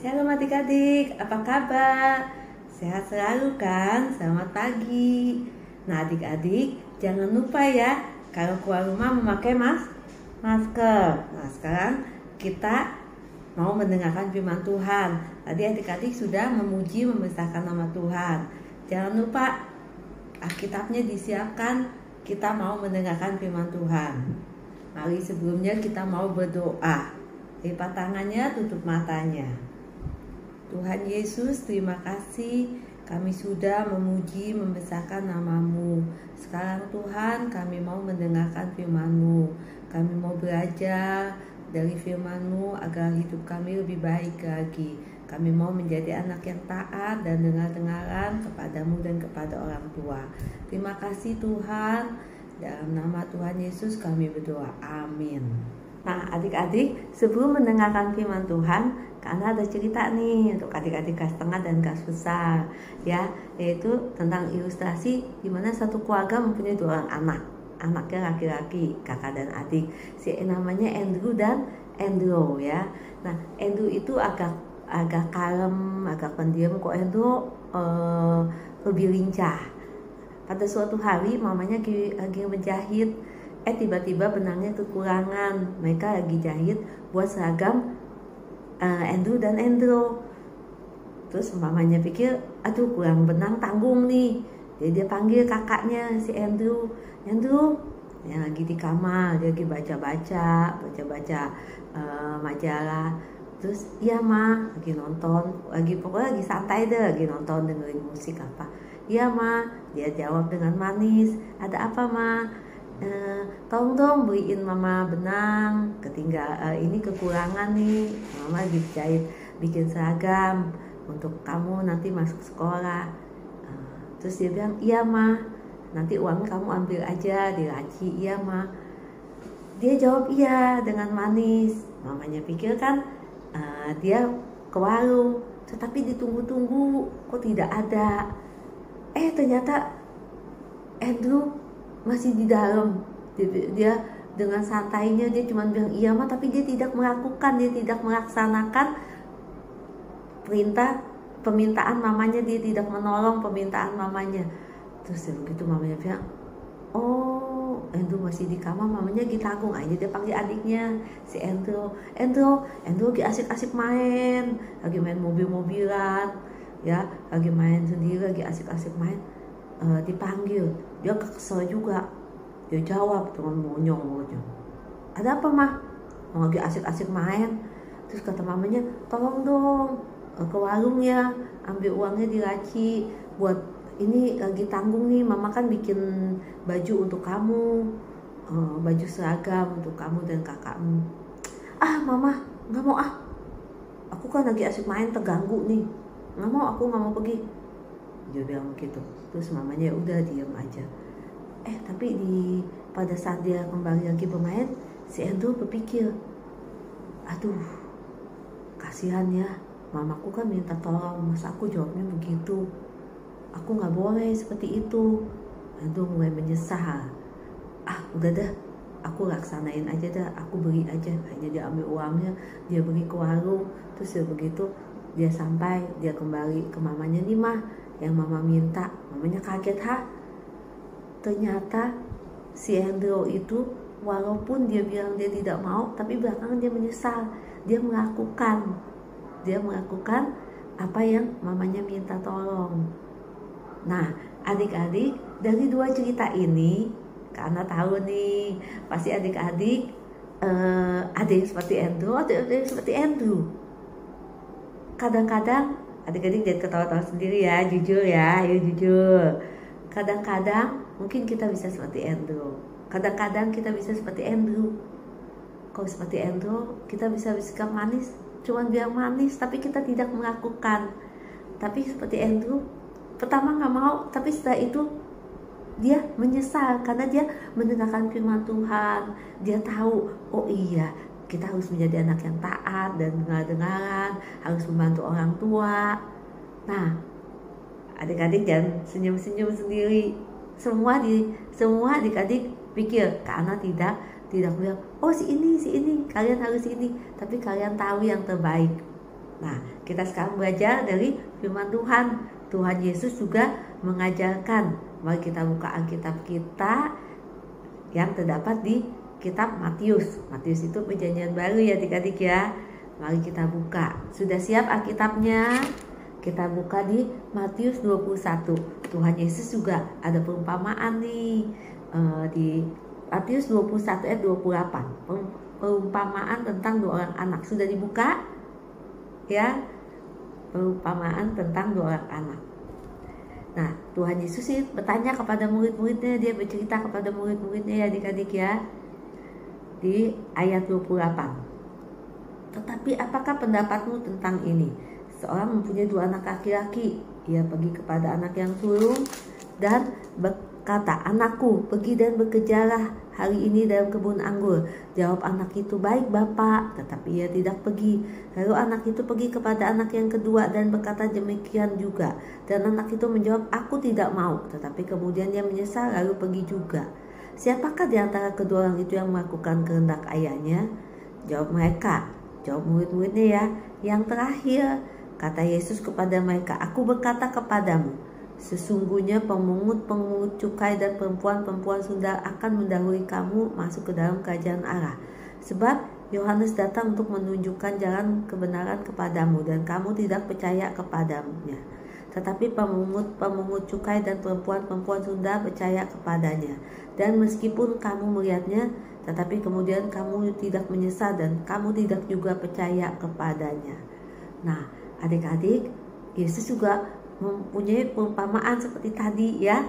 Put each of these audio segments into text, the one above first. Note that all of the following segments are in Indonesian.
Shalom adik-adik, apa kabar? Sehat selalu kan? Selamat pagi. Nah adik-adik, jangan lupa ya, kalau keluar rumah memakai masker. Nah sekarang kita mau mendengarkan firman Tuhan. Tadi adik-adik sudah memuji membesarkan nama Tuhan. Jangan lupa Alkitabnya disiapkan, kita mau mendengarkan firman Tuhan. Mari sebelumnya kita mau berdoa. Lipat tangannya, tutup matanya. Tuhan Yesus, terima kasih kami sudah memuji membesarkan nama-Mu. Sekarang Tuhan, kami mau mendengarkan firman-Mu. Kami mau belajar dari firman-Mu agar hidup kami lebih baik lagi. Kami mau menjadi anak yang taat dan dengar-dengaran kepadamu dan kepada orang tua. Terima kasih Tuhan. Dalam nama Tuhan Yesus kami berdoa. Amin. Nah adik-adik, sebelum mendengarkan firman Tuhan, karena ada cerita nih untuk adik-adik kelas tengah dan kelas besar ya, yaitu tentang ilustrasi di mana satu keluarga mempunyai dua orang anak. Anaknya laki-laki, kakak dan adik. Si namanya Andrew dan Andrew ya. Nah Andrew itu agak kalem, agak pendiam. Kok Andrew lebih lincah. Pada suatu hari mamanya lagi menjahit, tiba-tiba benangnya kekurangan. Mereka lagi jahit buat seragam Andrew dan Andrew. Terus mamanya pikir, aduh kurang benang, tanggung nih. Jadi dia panggil kakaknya si Andrew. Andrew, yang lagi di kamar, dia lagi baca majalah. Terus iya ma, lagi nonton, pokoknya lagi santai deh, lagi nonton dengerin musik apa. Iya ma, dia jawab dengan manis. Ada apa ma? Tolong dong beliin mama benang, ini kekurangan nih, mama lagi jahit bikin seragam untuk kamu nanti masuk sekolah. Terus dia bilang iya ma, nanti uang kamu ambil aja di laci. Iya ma. Dia jawab iya dengan manis. Mamanya pikir kan dia ke warung, tetapi ditunggu-tunggu kok tidak ada. Ternyata Andrew masih di dalam. Dia dengan santainya dia cuma bilang iya mah, tapi dia tidak melaksanakan permintaan mamanya. Dia tidak menolong permintaan mamanya. Terus begitu mamanya bilang, oh Andrew masih di kamar, mamanya lagi tanggung aja. Dia panggil adiknya si Andrew lagi asik-asik main, lagi main mobil-mobilan ya, lagi main sendiri, lagi asik-asik main. Dipanggil, dia kesel juga. Dia jawab dengan monyong. Ada apa mah? Lagi asik-asik main. Terus kata mamanya, tolong dong ke warung ya, ambil uangnya di laci. Buat ini lagi tanggung nih, mama kan bikin baju untuk kamu, baju seragam untuk kamu dan kakakmu. Mama nggak mau aku kan lagi asik main, terganggu nih, nggak mau pergi. Dia bilang begitu. Terus mamanya udah diam aja. Tapi pada saat dia kembali lagi bermain, si Andrew berpikir, aduh kasihan ya, mamaku kan minta tolong, masa aku jawabnya begitu, aku nggak boleh seperti itu. Andrew mulai menyesal. Udah dah, aku laksanain aja dah, aku beli aja. Hanya dia ambil uangnya, dia beli ke warung. Terus dia begitu, dia sampai, dia kembali ke mamanya, nih mah yang mama minta. Mamanya kaget, ternyata si Andrew itu walaupun dia bilang dia tidak mau, tapi belakangan dia menyesal. Dia melakukan apa yang mamanya minta tolong. Nah adik-adik, dari dua cerita ini, karena tahu nih pasti adik-adik ada yang seperti Andrew, ada yang seperti Andrew. Kadang-kadang adik-adik jangan ketawa-tawa sendiri ya, jujur ya, ayo jujur. Kadang-kadang mungkin kita bisa seperti Andrew, kadang-kadang kita bisa seperti Andrew. Kalau seperti Andrew, kita bisa bersikap manis, cuma bilang manis, tapi kita tidak melakukan. Tapi seperti Andrew, pertama nggak mau, tapi setelah itu dia menyesal karena dia mendengarkan firman Tuhan. Dia tahu, oh iya, kita harus menjadi anak yang taat dan dengar-dengaran, harus membantu orang tua. Nah adik-adik jangan senyum-senyum sendiri. Semua adik-adik pikir, karena tidak bilang, oh si ini kalian harus ini, tapi kalian tahu yang terbaik. Nah, kita sekarang belajar dari firman Tuhan. Tuhan Yesus juga mengajarkan. Mari kita buka Alkitab kita yang terdapat di kitab Matius. Matius itu perjanjian baru ya adik-adik ya. Mari kita buka. Sudah siap Alkitabnya? Kita buka di Matius 21. Tuhan Yesus juga ada perumpamaan nih di Matius 21 ayat 28. Perumpamaan tentang 2 orang anak. Sudah dibuka? Ya, perumpamaan tentang 2 orang anak. Nah, Tuhan Yesus sih bertanya kepada murid-muridnya, dia bercerita kepada murid-muridnya ya adik-adik ya. Di ayat 28. Tetapi apakah pendapatmu tentang ini? Seorang mempunyai 2 anak laki-laki. Ia pergi kepada anak yang sulung dan berkata, "Anakku, pergi dan bekerjalah hari ini dalam kebun anggur." Jawab anak itu, "Baik Bapak," tetapi ia tidak pergi. Lalu anak itu pergi kepada anak yang kedua dan berkata demikian juga. Dan anak itu menjawab, "Aku tidak mau." Tetapi kemudian dia menyesal lalu pergi juga. Siapakah di antara kedua orang itu yang melakukan kehendak ayahnya? Jawab mereka, jawab murid-muridnya ya. Yang terakhir, kata Yesus kepada mereka, "Aku berkata kepadamu, sesungguhnya pemungut-pemungut cukai dan perempuan-perempuan sundal akan mendahului kamu masuk ke dalam kerajaan Allah. Sebab Yohanes datang untuk menunjukkan jalan kebenaran kepadamu dan kamu tidak percaya kepadanya. Tetapi pemungut-pemungut cukai dan perempuan-perempuan sundal percaya kepadanya. Dan meskipun kamu melihatnya, tetapi kemudian kamu tidak menyesal dan kamu tidak juga percaya kepadanya." Nah, adik-adik, Yesus juga mempunyai perumpamaan seperti tadi ya.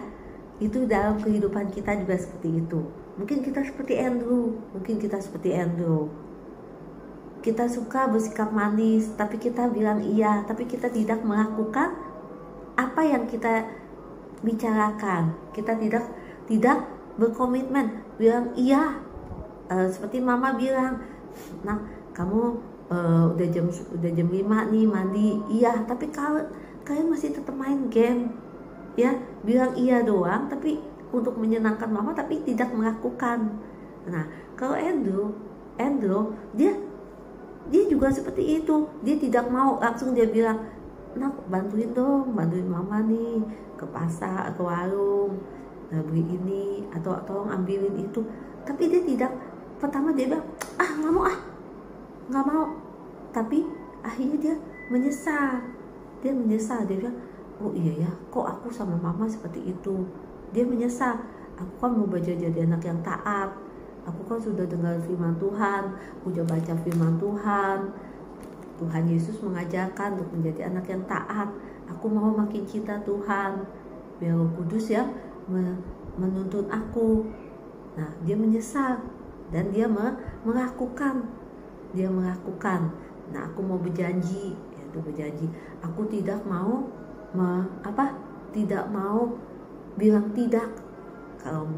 Itu dalam kehidupan kita juga seperti itu. Mungkin kita seperti Andrew, Kita suka bersikap manis, tapi kita bilang iya, tapi kita tidak melakukan apa yang kita bicarakan. Kita tidak berkomitmen bilang iya. Seperti mama bilang, "Nah, kamu udah jam 5 nih mandi." Iya, tapi kalau kalian masih tetap main game ya, bilang iya doang tapi untuk menyenangkan mama tapi tidak melakukan. Nah, kalau Andrew dia juga seperti itu. Dia tidak mau langsung dia bilang, "Nak, bantuin mama nih ke pasar, ke warung, beli ini atau tolong ambilin itu." Tapi dia tidak. Pertama dia bilang, nggak mau. Tapi akhirnya dia menyesal. Dia bilang, "Oh iya ya, kok aku sama mama seperti itu." Dia menyesal. "Aku kan mau belajar jadi anak yang taat. Aku kan sudah dengar firman Tuhan, udah baca firman Tuhan. Tuhan Yesus mengajarkan untuk menjadi anak yang taat. Aku mau makin cinta Tuhan. Biar Roh Kudus yang menuntun aku." Nah, dia menyesal dan dia melakukan. Nah, aku mau berjanji, aku tidak mau bilang tidak. Kalau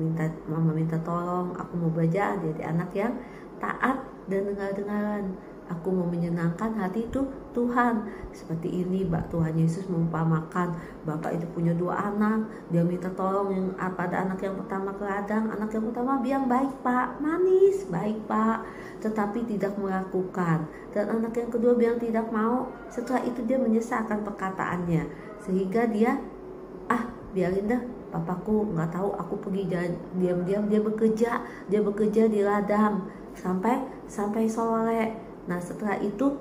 mama minta tolong, aku mau belajar jadi anak yang taat dan dengar-dengaran. Aku mau menyenangkan hati itu Tuhan. Seperti ini Tuhan Yesus mengumpamakan. Bapak itu punya 2 anak. Dia minta tolong yang pada anak yang pertama ke ladang. Anak yang pertama bilang, "Baik Pak," manis, "Baik Pak," tetapi tidak melakukan. Dan anak yang kedua bilang tidak mau. Setelah itu dia menyesalkan perkataannya. Sehingga dia, biarin dah, papaku nggak tahu, aku pergi diam-diam. Dia bekerja di ladang sampai sore. Nah, setelah itu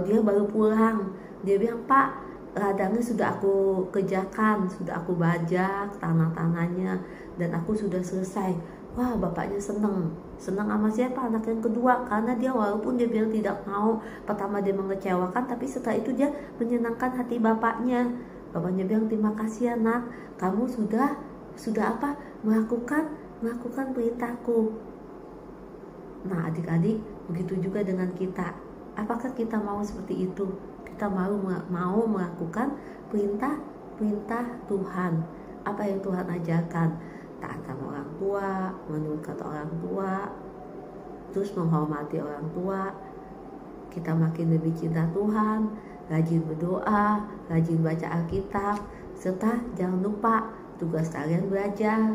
dia baru pulang. Dia bilang, "Pak, ladangnya sudah aku kerjakan, sudah aku bajak tanah-tanahnya dan aku sudah selesai." Wah, bapaknya senang sama siapa? Anak yang kedua. Karena dia walaupun dia bilang tidak mau, pertama dia mengecewakan, tapi setelah itu dia menyenangkan hati bapaknya. Bapaknya bilang, "Terima kasih ya nak, kamu sudah melakukan perintahku." Nah, adik-adik, begitu juga dengan kita. Apakah kita mau seperti itu? Kita mau melakukan perintah Tuhan. Apa yang Tuhan ajarkan? Taat sama orang tua, menurut kata orang tua, terus menghormati orang tua. Kita makin lebih cinta Tuhan, rajin berdoa, rajin baca Alkitab, serta jangan lupa tugas kalian belajar.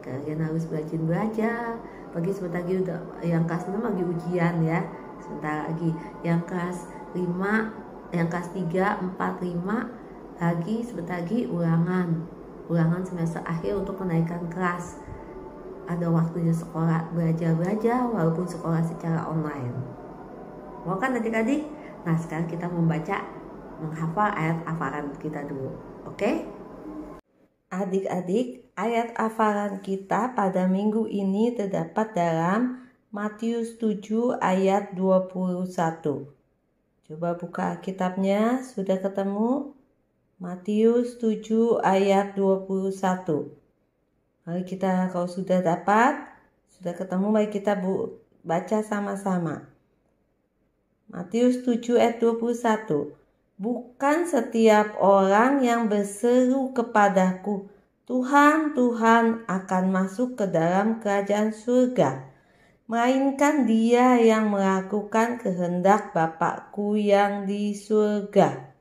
Kalian harus rajin belajar. Pagi sebentar lagi udah yang kelas 6 lagi ujian ya. Sebentar lagi yang kelas 5, yang kelas 3, 4, 5, lagi sebentar lagi ulangan semester akhir untuk menaikkan kelas. Ada waktunya sekolah belajar walaupun sekolah secara online. Mau kan adik-adik? Nah, sekarang kita menghafal ayat hafalan kita dulu. Oke? Adik-adik, ayat hafalan kita pada minggu ini terdapat dalam Matius 7 ayat 21. Coba buka kitabnya, sudah ketemu? Matius 7 ayat 21. Mari kita, kalau sudah ketemu, mari kita baca sama-sama. Matius 7 ayat 21. Bukan setiap orang yang berseru kepadaku, Tuhan, Tuhan, akan masuk ke dalam kerajaan surga, melainkan dia yang melakukan kehendak Bapakku yang di surga.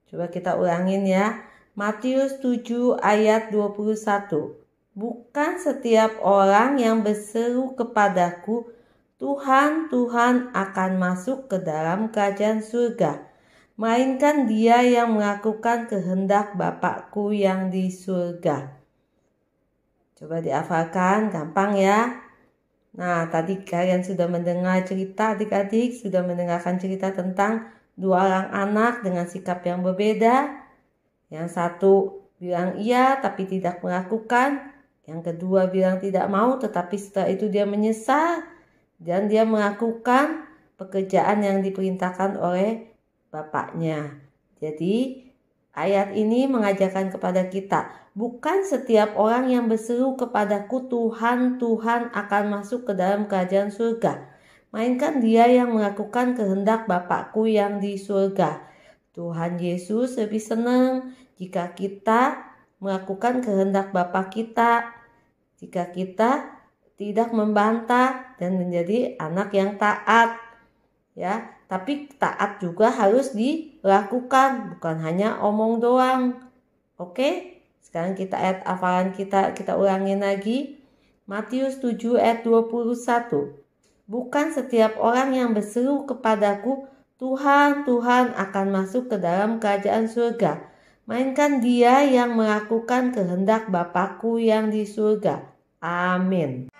Coba kita ulangin ya. Matius 7 ayat 21. Bukan setiap orang yang berseru kepadaku, Tuhan, Tuhan, akan masuk ke dalam kerajaan surga, melainkan dia yang melakukan kehendak Bapakku yang di surga. Coba dihafalkan, gampang ya. Nah, tadi kalian sudah mendengar cerita, adik-adik sudah mendengarkan cerita tentang dua orang anak dengan sikap yang berbeda. Yang satu bilang iya tapi tidak melakukan. Yang kedua bilang tidak mau tetapi setelah itu dia menyesal dan dia melakukan pekerjaan yang diperintahkan oleh bapaknya. Jadi ayat ini mengajarkan kepada kita, bukan setiap orang yang berseru kepadaku Tuhan, Tuhan akan masuk ke dalam kerajaan surga, melainkan dia yang melakukan kehendak Bapakku yang di surga. Tuhan Yesus lebih senang jika kita melakukan kehendak Bapa kita, jika kita tidak membantah dan menjadi anak yang taat. Ya, tapi taat juga harus dilakukan, bukan hanya omong doang. Oke? Sekarang kita ayat hafalan kita ulangin lagi. Matius 7 ayat 21. Bukan setiap orang yang berseru kepadaku, Tuhan, Tuhan, akan masuk ke dalam kerajaan surga, melainkan dia yang melakukan kehendak Bapakku yang di surga. Amin.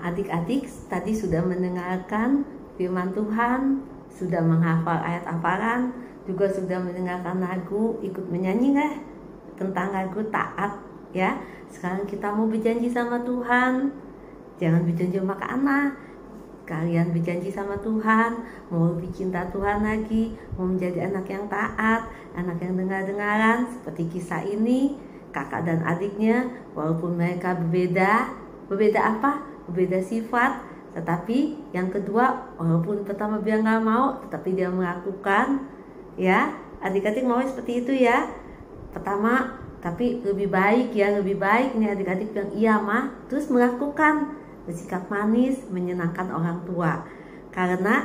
Adik-adik tadi sudah mendengarkan firman Tuhan, sudah menghafal ayat hafalan, juga sudah mendengarkan lagu, ikut menyanyi nggak tentang lagu taat ya. Sekarang kita mau berjanji sama Tuhan. Jangan berjanji sama anak. Kalian berjanji sama Tuhan, mau lebih cinta Tuhan lagi, mau menjadi anak yang taat, anak yang dengar-dengaran seperti kisah ini, kakak dan adiknya, walaupun mereka berbeda apa? Berbeda sifat, tetapi yang kedua walaupun pertama dia nggak mau tetapi dia melakukan ya. Adik-adik mau seperti itu ya. Pertama tapi lebih baik nih adik-adik bilang iya mah, terus melakukan, bersikap manis, menyenangkan orang tua. Karena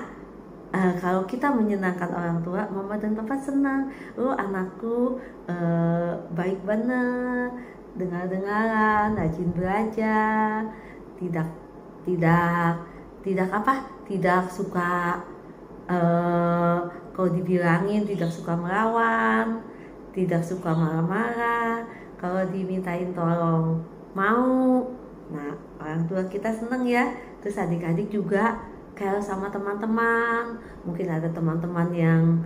kalau kita menyenangkan orang tua, mama dan papa senang. Anakku baik bener, dengar-dengaran, rajin belajar, tidak suka kalau dibilangin, tidak suka melawan, tidak suka marah-marah, kalau dimintain tolong mau. Nah, orang tua kita seneng ya. Terus adik-adik juga kalau sama teman-teman, mungkin ada teman-teman yang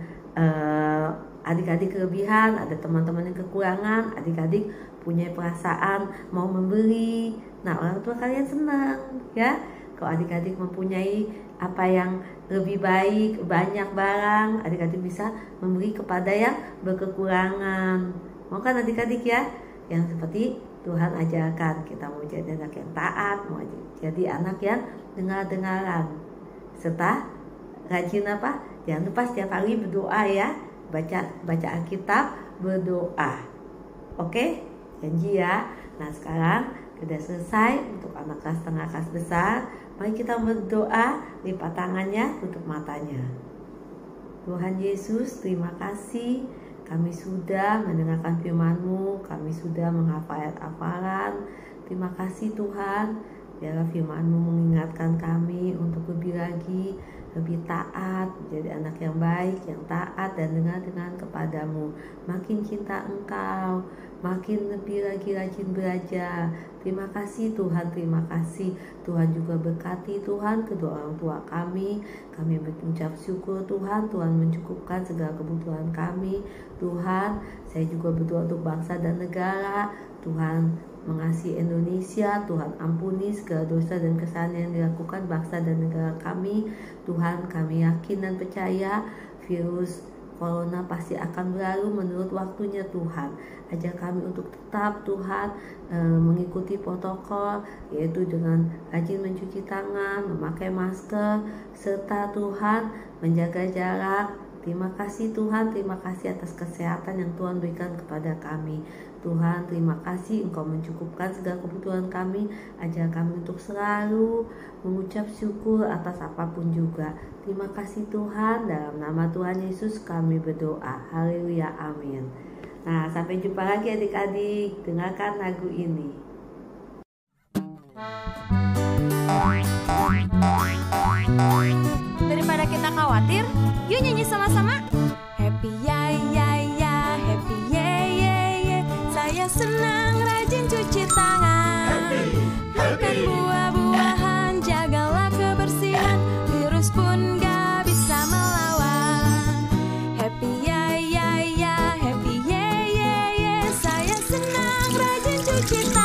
adik-adik kelebihan, ada teman-teman yang kekurangan, adik-adik punya perasaan mau memberi. Nah, orang tua kalian senang ya kalau adik-adik mempunyai apa yang lebih baik, banyak barang, adik-adik bisa memberi kepada yang berkekurangan Mau kan adik-adik ya? Yang seperti Tuhan ajarkan, kita mau jadi anak yang taat, mau jadi anak yang dengar-dengaran, serta rajin apa? Jangan lupa setiap hari berdoa ya, baca Alkitab, berdoa. Oke? Janji ya. Nah sekarang sudah selesai untuk anak kelas tengah, kelas besar. Mari kita berdoa, lipat tangannya, tutup matanya. Tuhan Yesus, terima kasih. Kami sudah mendengarkan firman-Mu, kami sudah menghafal ayat-hafalan. Terima kasih Tuhan, biarlah firman-Mu mengingatkan kami untuk lebih lagi, lebih taat, menjadi anak yang baik, yang taat dan dengar-dengar kepadamu. Makin cinta Engkau, makin lebih lagi rajin belajar. Terima kasih Tuhan, terima kasih. Tuhan juga berkati Tuhan kedua orang tua kami. Kami mengucap syukur Tuhan, Tuhan mencukupkan segala kebutuhan kami. Tuhan, saya juga berdoa untuk bangsa dan negara. Tuhan mengasihi Indonesia, Tuhan ampuni segala dosa dan kesalahan yang dilakukan bangsa dan negara kami. Tuhan, kami yakin dan percaya virus Corona pasti akan berlalu menurut waktunya Tuhan. Ajar kami untuk tetap Tuhan mengikuti protokol, yaitu dengan rajin mencuci tangan, memakai masker, serta Tuhan menjaga jarak. Terima kasih Tuhan, terima kasih atas kesehatan yang Tuhan berikan kepada kami. Tuhan, terima kasih Engkau mencukupkan segala kebutuhan kami. Ajar kami untuk selalu mengucap syukur atas apapun juga. Terima kasih Tuhan, dalam nama Tuhan Yesus kami berdoa. Haleluya, amin. Nah, sampai jumpa lagi adik-adik. Dengarkan lagu ini. Daripada kita khawatir, yuk nyanyi sama-sama. Happy ya ya ya, happy ye ye ye. Saya senang rajin cuci tangan. Makan buah-buahan, jagalah kebersihan. Virus pun gak bisa melawan. Happy ya ya ya, happy ye ye ye. Saya senang rajin cuci tangan.